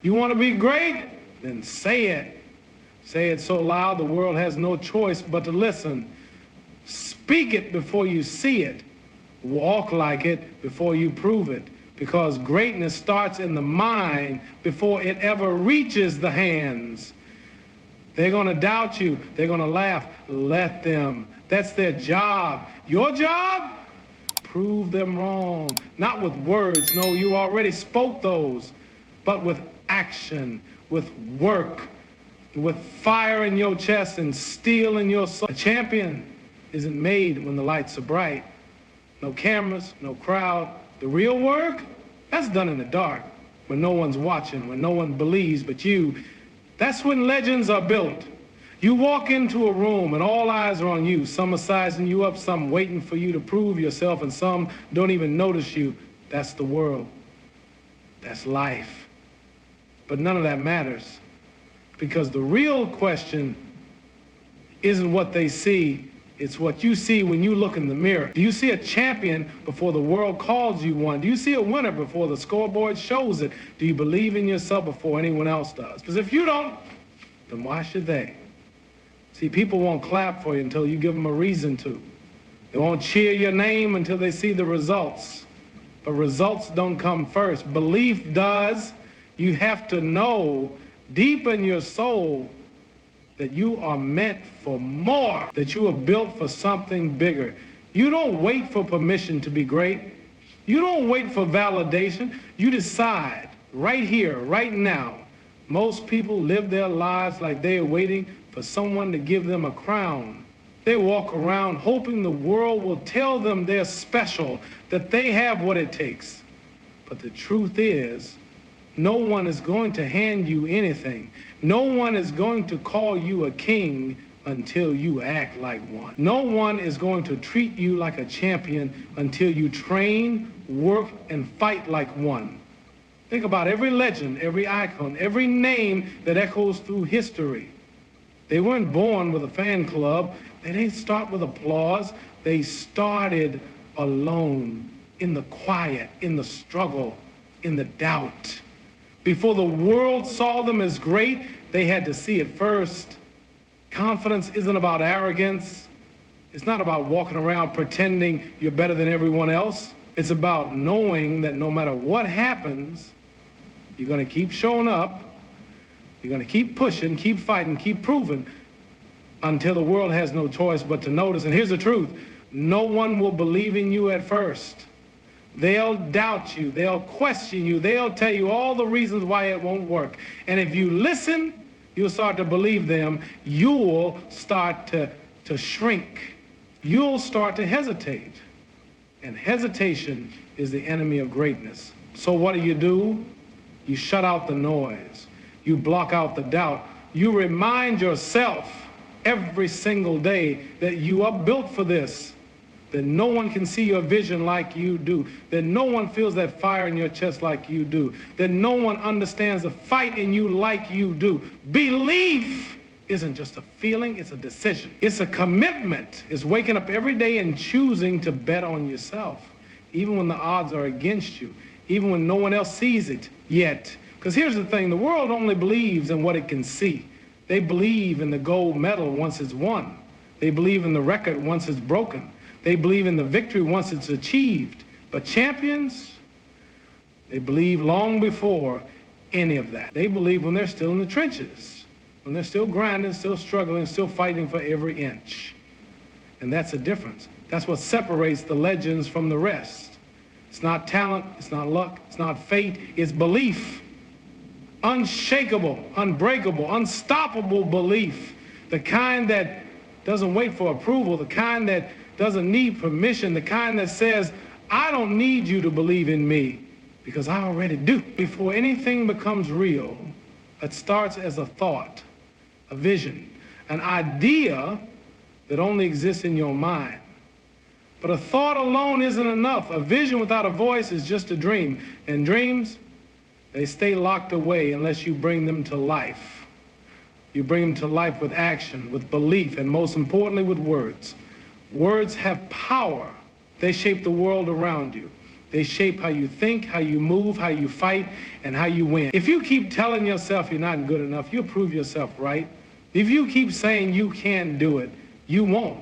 You want to be great? Then say it. Say it so loud the world has no choice but to listen. Speak it before you see it. Walk like it before you prove it. Because greatness starts in the mind before it ever reaches the hands. They're going to doubt you. They're going to laugh. Let them. That's their job. Your job? Prove them wrong. Not with words. No, you already spoke those. But with action, with work, with fire in your chest and steel in your soul. A champion isn't made when the lights are bright. No cameras, no crowd. The real work, that's done in the dark, when no one's watching, when no one believes but you. That's when legends are built. You walk into a room and all eyes are on you. Some are sizing you up, some waiting for you to prove yourself, and some don't even notice you. That's the world. That's life. But none of that matters, because the real question isn't what they see. It's what you see when you look in the mirror. Do you see a champion before the world calls you one? Do you see a winner before the scoreboard shows it? Do you believe in yourself before anyone else does? Because if you don't, then why should they? See, people won't clap for you until you give them a reason to. They won't cheer your name until they see the results. But results don't come first. Belief does. You have to know deep in your soul that you are meant for more, that you are built for something bigger. You don't wait for permission to be great. You don't wait for validation. You decide right here, right now. Most people live their lives like they are waiting for someone to give them a crown. They walk around hoping the world will tell them they're special, that they have what it takes. But the truth is, no one is going to hand you anything. No one is going to call you a king until you act like one. No one is going to treat you like a champion until you train, work, and fight like one. Think about every legend, every icon, every name that echoes through history. They weren't born with a fan club. They didn't start with applause. They started alone, in the quiet, in the struggle, in the doubt. Before the world saw them as great, they had to see it first. Confidence isn't about arrogance. It's not about walking around pretending you're better than everyone else. It's about knowing that no matter what happens, you're going to keep showing up. You're going to keep pushing, keep fighting, keep proving until the world has no choice but to notice. And here's the truth. No one will believe in you at first. They'll doubt you. They'll question you. They'll tell you all the reasons why it won't work. And if you listen, you'll start to believe them. You'll start to shrink. You'll start to hesitate. And hesitation is the enemy of greatness. So what do? You shut out the noise. You block out the doubt. You remind yourself every single day that you are built for this. That no one can see your vision like you do, that no one feels that fire in your chest like you do, that no one understands the fight in you like you do. Belief isn't just a feeling, it's a decision. It's a commitment. It's waking up every day and choosing to bet on yourself, even when the odds are against you, even when no one else sees it yet. Because here's the thing, the world only believes in what it can see. They believe in the gold medal once it's won. They believe in the record once it's broken. They believe in the victory once it's achieved. But champions, they believe long before any of that. They believe when they're still in the trenches, when they're still grinding, still struggling, still fighting for every inch. And that's the difference. That's what separates the legends from the rest. It's not talent, it's not luck, it's not fate, it's belief. Unshakable, unbreakable, unstoppable belief. The kind that doesn't wait for approval, the kind that doesn't need permission, the kind that says, I don't need you to believe in me because I already do. Before anything becomes real, it starts as a thought, a vision, an idea that only exists in your mind. But a thought alone isn't enough. A vision without a voice is just a dream. And dreams, they stay locked away unless you bring them to life. You bring them to life with action, with belief, and most importantly with words. Words have power. They shape the world around you. They shape how you think, how you move, how you fight, and how you win. If you keep telling yourself you're not good enough, you'll prove yourself right. If you keep saying you can't do it, you won't.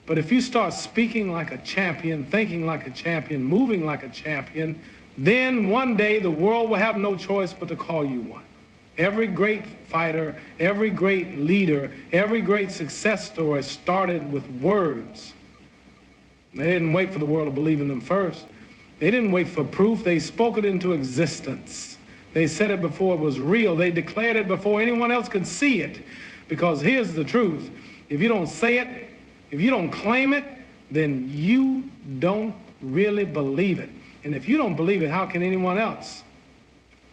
But if you start speaking like a champion, thinking like a champion, moving like a champion, then one day the world will have no choice but to call you one. Every great fighter, every great leader, every great success story started with words. They didn't wait for the world to believe in them first. They didn't wait for proof. They spoke it into existence. They said it before it was real. They declared it before anyone else could see it. Because here's the truth. If you don't say it, if you don't claim it, then you don't really believe it. And if you don't believe it, how can anyone else?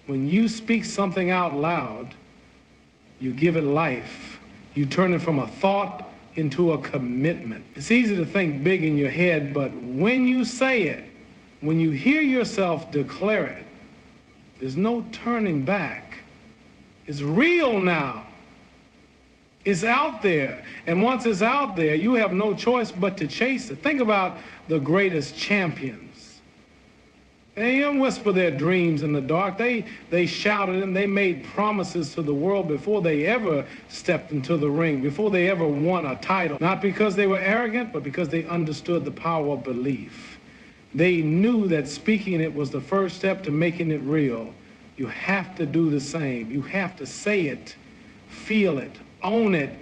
When you speak something out loud, you give it life. You turn it from a thought into a commitment. It's easy to think big in your head, but when you say it, when you hear yourself declare it, there's no turning back. It's real now. It's out there. And once it's out there, you have no choice but to chase it. Think about the greatest champions. They didn't whisper their dreams in the dark. They shouted them. They made promises to the world before they ever stepped into the ring, before they ever won a title. Not because they were arrogant, but because they understood the power of belief. They knew that speaking it was the first step to making it real. You have to do the same. You have to say it, feel it, own it.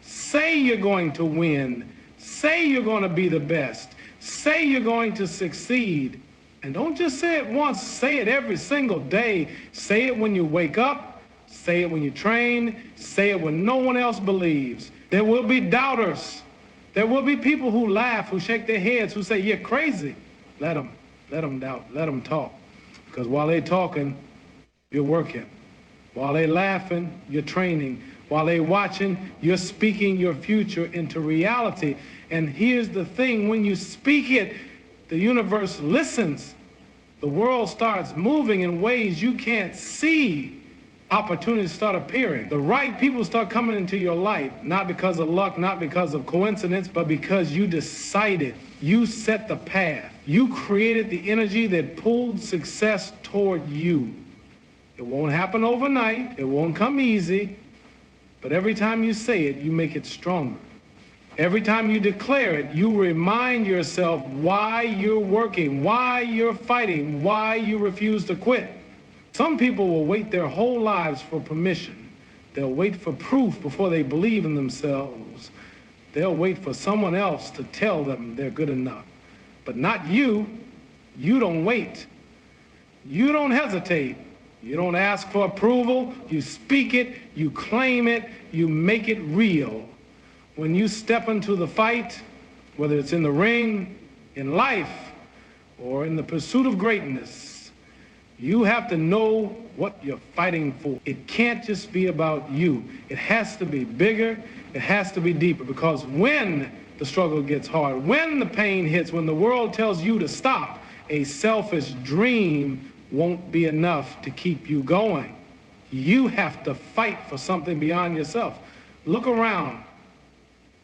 Say you're going to win. Say you're going to be the best. Say you're going to succeed. And don't just say it once. Say it every single day. Say it when you wake up. Say it when you train. Say it when no one else believes. There will be doubters. There will be people who laugh, who shake their heads, who say, you're crazy. Let them doubt. Let them talk. Because while they're talking, you're working. While they're laughing, you're training. While they're watching, you're speaking your future into reality. And here's the thing, when you speak it, the universe listens. The world starts moving in ways you can't see. Opportunities start appearing. The right people start coming into your life, not because of luck, not because of coincidence, but because you decided. You set the path. You created the energy that pulled success toward you. It won't happen overnight. It won't come easy. But every time you say it, you make it stronger. Every time you declare it, you remind yourself why you're working, why you're fighting, why you refuse to quit. Some people will wait their whole lives for permission. They'll wait for proof before they believe in themselves. They'll wait for someone else to tell them they're good enough. But not you. You don't wait. You don't hesitate. You don't ask for approval. You speak it. You claim it. You make it real. When you step into the fight, whether it's in the ring, in life, or in the pursuit of greatness, you have to know what you're fighting for. It can't just be about you. It has to be bigger. It has to be deeper. Because when the struggle gets hard, when the pain hits, when the world tells you to stop, a selfish dream won't be enough to keep you going. You have to fight for something beyond yourself. Look around.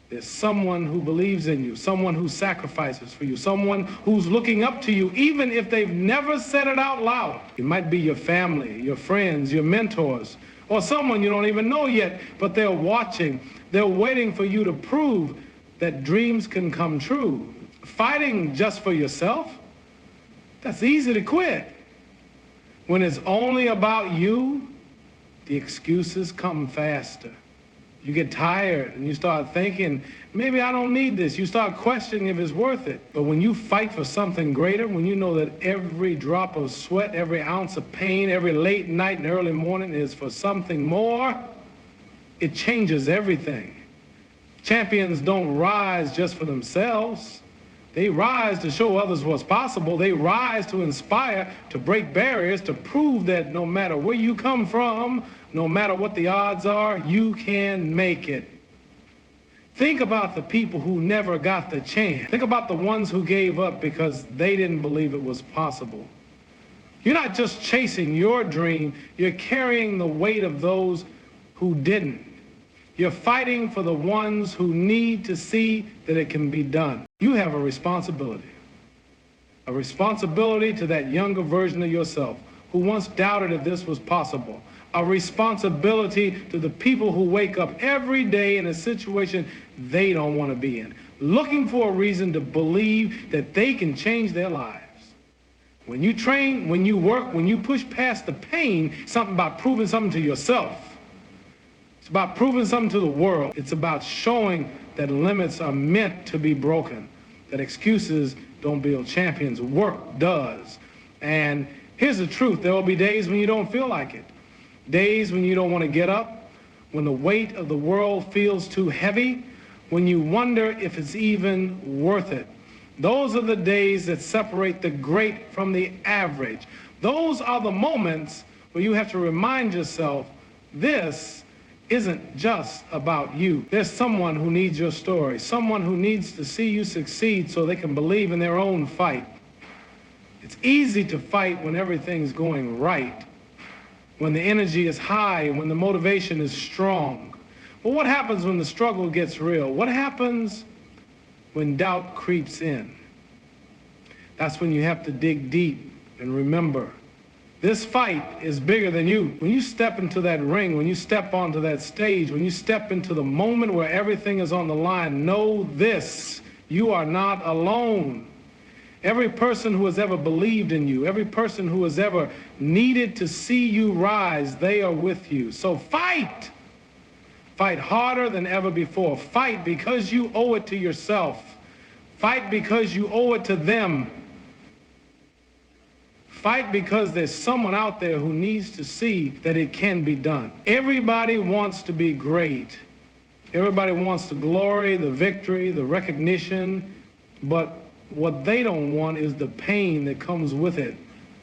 There's someone who believes in you, someone who sacrifices for you, someone who's looking up to you, even if they've never said it out loud. It might be your family, your friends, your mentors, or someone you don't even know yet, but they're watching. They're waiting for you to prove that dreams can come true. Fighting just for yourself, that's easy to quit. When it's only about you, the excuses come faster. You get tired and you start thinking, maybe I don't need this. You start questioning if it's worth it. But when you fight for something greater, when you know that every drop of sweat, every ounce of pain, every late night and early morning is for something more, it changes everything. Champions don't rise just for themselves. They rise to show others what's possible. They rise to inspire, to break barriers, to prove that no matter where you come from, no matter what the odds are, you can make it. Think about the people who never got the chance. Think about the ones who gave up because they didn't believe it was possible. You're not just chasing your dream, you're carrying the weight of those who didn't. You're fighting for the ones who need to see that it can be done. You have a responsibility. A responsibility to that younger version of yourself who once doubted if this was possible. A responsibility to the people who wake up every day in a situation they don't want to be in, looking for a reason to believe that they can change their lives. When you train, when you work, when you push past the pain, something about proving something to yourself. It's about proving something to the world. It's about showing that limits are meant to be broken, that excuses don't build champions, work does. And here's the truth, there will be days when you don't feel like it. Days when you don't want to get up, when the weight of the world feels too heavy, when you wonder if it's even worth it. Those are the days that separate the great from the average. Those are the moments where you have to remind yourself, this isn't just about you. There's someone who needs your story, someone who needs to see you succeed so they can believe in their own fight. It's easy to fight when everything's going right, when the energy is high, when the motivation is strong. But what happens when the struggle gets real? What happens when doubt creeps in? That's when you have to dig deep and remember, this fight is bigger than you. When you step into that ring, when you step onto that stage, when you step into the moment where everything is on the line, know this, you are not alone. Every person who has ever believed in you, every person who has ever needed to see you rise, they are with you. So fight. Fight harder than ever before. Fight because you owe it to yourself. Fight because you owe it to them. Fight because there's someone out there who needs to see that it can be done. Everybody wants to be great. Everybody wants the glory, the victory, the recognition, but what they don't want is the pain that comes with it.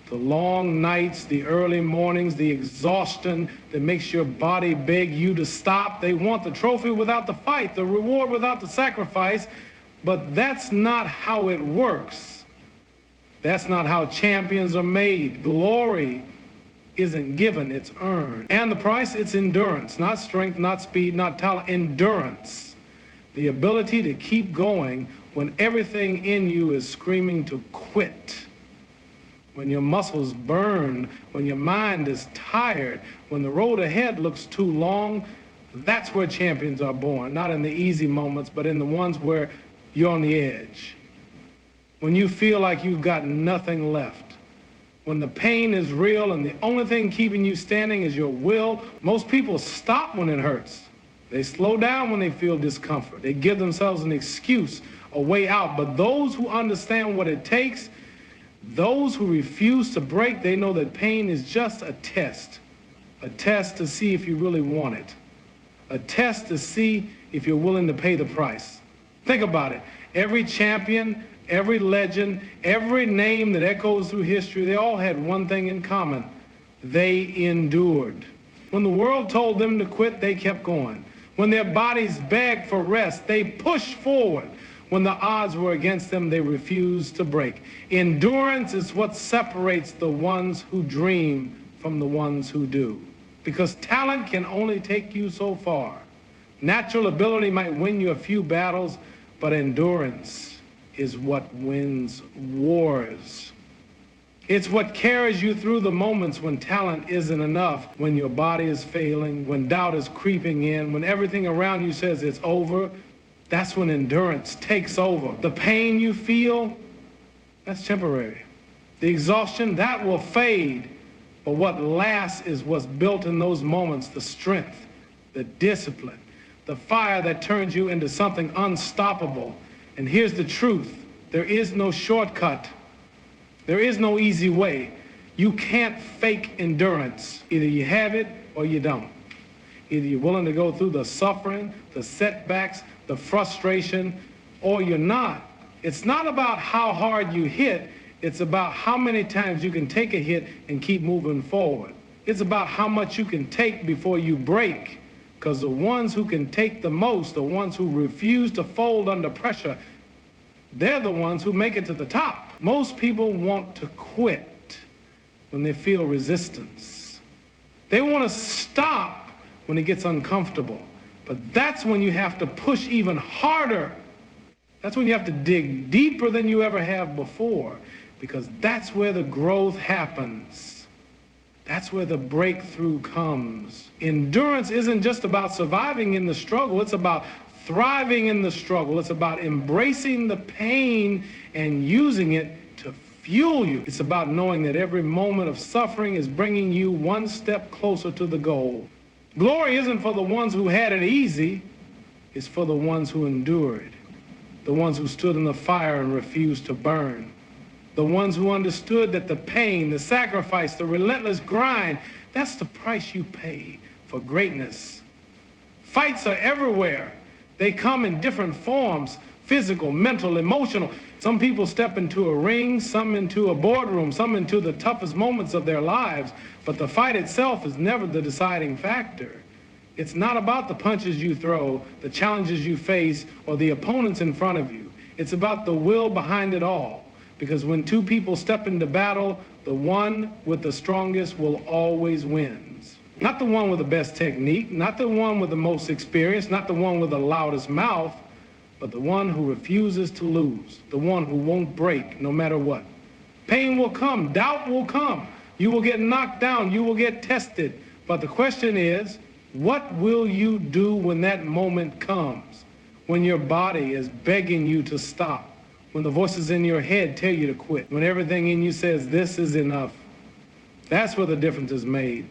The long nights, the early mornings, the exhaustion that makes your body beg you to stop. They want the trophy without the fight, the reward without the sacrifice, but that's not how it works. That's not how champions are made. Glory isn't given, it's earned. And the price, it's endurance, not strength, not speed, not talent, endurance. The ability to keep going when everything in you is screaming to quit. When your muscles burn, when your mind is tired, when the road ahead looks too long, that's where champions are born. Not in the easy moments, but in the ones where you're on the edge. When you feel like you've got nothing left. When the pain is real and the only thing keeping you standing is your will. Most people stop when it hurts. They slow down when they feel discomfort. They give themselves an excuse, a way out. But those who understand what it takes, those who refuse to break, they know that pain is just a test to see if you really want it, a test to see if you're willing to pay the price. Think about it. Every champion, every legend, every name that echoes through history, they all had one thing in common. They endured. When the world told them to quit, they kept going. When their bodies begged for rest, they pushed forward. When the odds were against them, they refused to break. Endurance is what separates the ones who dream from the ones who do. Because talent can only take you so far. Natural ability might win you a few battles, but endurance is what wins wars. It's what carries you through the moments when talent isn't enough, when your body is failing, when doubt is creeping in, when everything around you says it's over. That's when endurance takes over. The pain you feel, that's temporary. The exhaustion, that will fade. But what lasts is what's built in those moments, the strength, the discipline, the fire that turns you into something unstoppable. And here's the truth. There is no shortcut. There is no easy way. You can't fake endurance. Either you have it or you don't. Either you're willing to go through the suffering, the setbacks, the frustration, or you're not. It's not about how hard you hit. It's about how many times you can take a hit and keep moving forward. It's about how much you can take before you break. Because the ones who can take the most, the ones who refuse to fold under pressure, they're the ones who make it to the top. Most people want to quit when they feel resistance. They want to stop when it gets uncomfortable. But that's when you have to push even harder. That's when you have to dig deeper than you ever have before. because that's where the growth happens. That's where the breakthrough comes. Endurance isn't just about surviving in the struggle. It's about thriving in the struggle. It's about embracing the pain and using it to fuel you. It's about knowing that every moment of suffering is bringing you one step closer to the goal. Glory isn't for the ones who had it easy. It's for the ones who endured, the ones who stood in the fire and refused to burn, the ones who understood that the pain, the sacrifice, the relentless grind, that's the price you pay for greatness. Fights are everywhere. They come in different forms, physical, mental, emotional. Some people step into a ring, some into a boardroom, some into the toughest moments of their lives, but the fight itself is never the deciding factor. It's not about the punches you throw, the challenges you face, or the opponents in front of you. It's about the will behind it all. Because when two people step into battle, the one with the strongest will always wins. Not the one with the best technique, not the one with the most experience, not the one with the loudest mouth, but the one who refuses to lose, the one who won't break no matter what. Pain will come, doubt will come. You will get knocked down, you will get tested. But the question is, what will you do when that moment comes? When your body is begging you to stop? When the voices in your head tell you to quit? When everything in you says, this is enough? That's where the difference is made.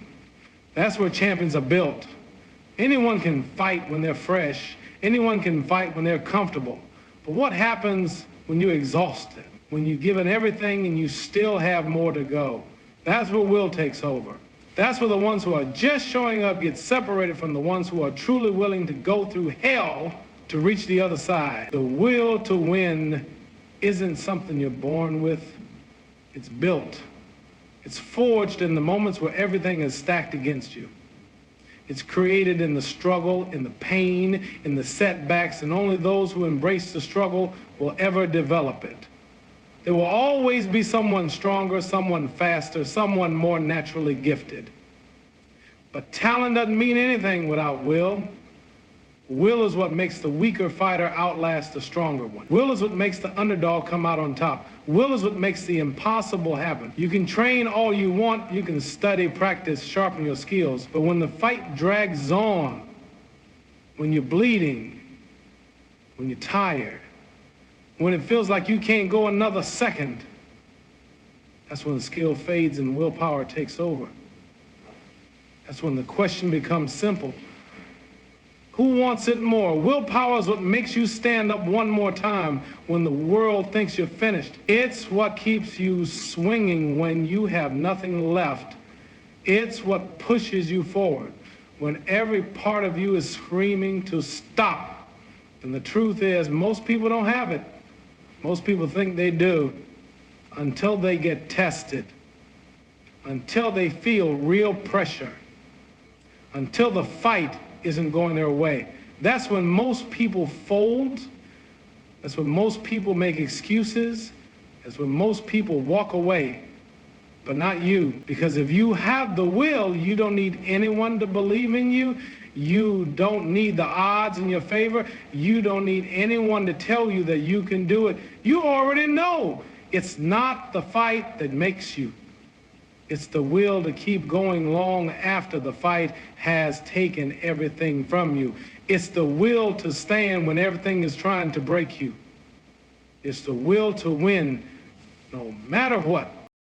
That's where champions are built. Anyone can fight when they're fresh. Anyone can fight when they're comfortable. But what happens when you're exhausted? When you've given everything and you still have more to go? That's where will takes over. That's where the ones who are just showing up get separated from the ones who are truly willing to go through hell to reach the other side. The will to win isn't something you're born with. It's built. It's forged in the moments where everything is stacked against you. It's created in the struggle, in the pain, in the setbacks, and only those who embrace the struggle will ever develop it. There will always be someone stronger, someone faster, someone more naturally gifted. But talent doesn't mean anything without will. Will is what makes the weaker fighter outlast the stronger one. Will is what makes the underdog come out on top. Will is what makes the impossible happen. You can train all you want, you can study, practice, sharpen your skills, but when the fight drags on, when you're bleeding, when you're tired, when it feels like you can't go another second, that's when the skill fades and willpower takes over. That's when the question becomes simple. Who wants it more? Willpower is what makes you stand up one more time when the world thinks you're finished. It's what keeps you swinging when you have nothing left. It's what pushes you forward when every part of you is screaming to stop. And the truth is, most people don't have it. Most people think they do until they get tested, until they feel real pressure, until the fight isn't going their way. That's when most people fold. That's when most people make excuses. That's when most people walk away, but not you. Because if you have the will, you don't need anyone to believe in you. You don't need the odds in your favor. You don't need anyone to tell you that you can do it. You already know. It's not the fight that makes you. It's the will to keep going long after the fight has taken everything from you. It's the will to stand when everything is trying to break you. It's the will to win no matter what.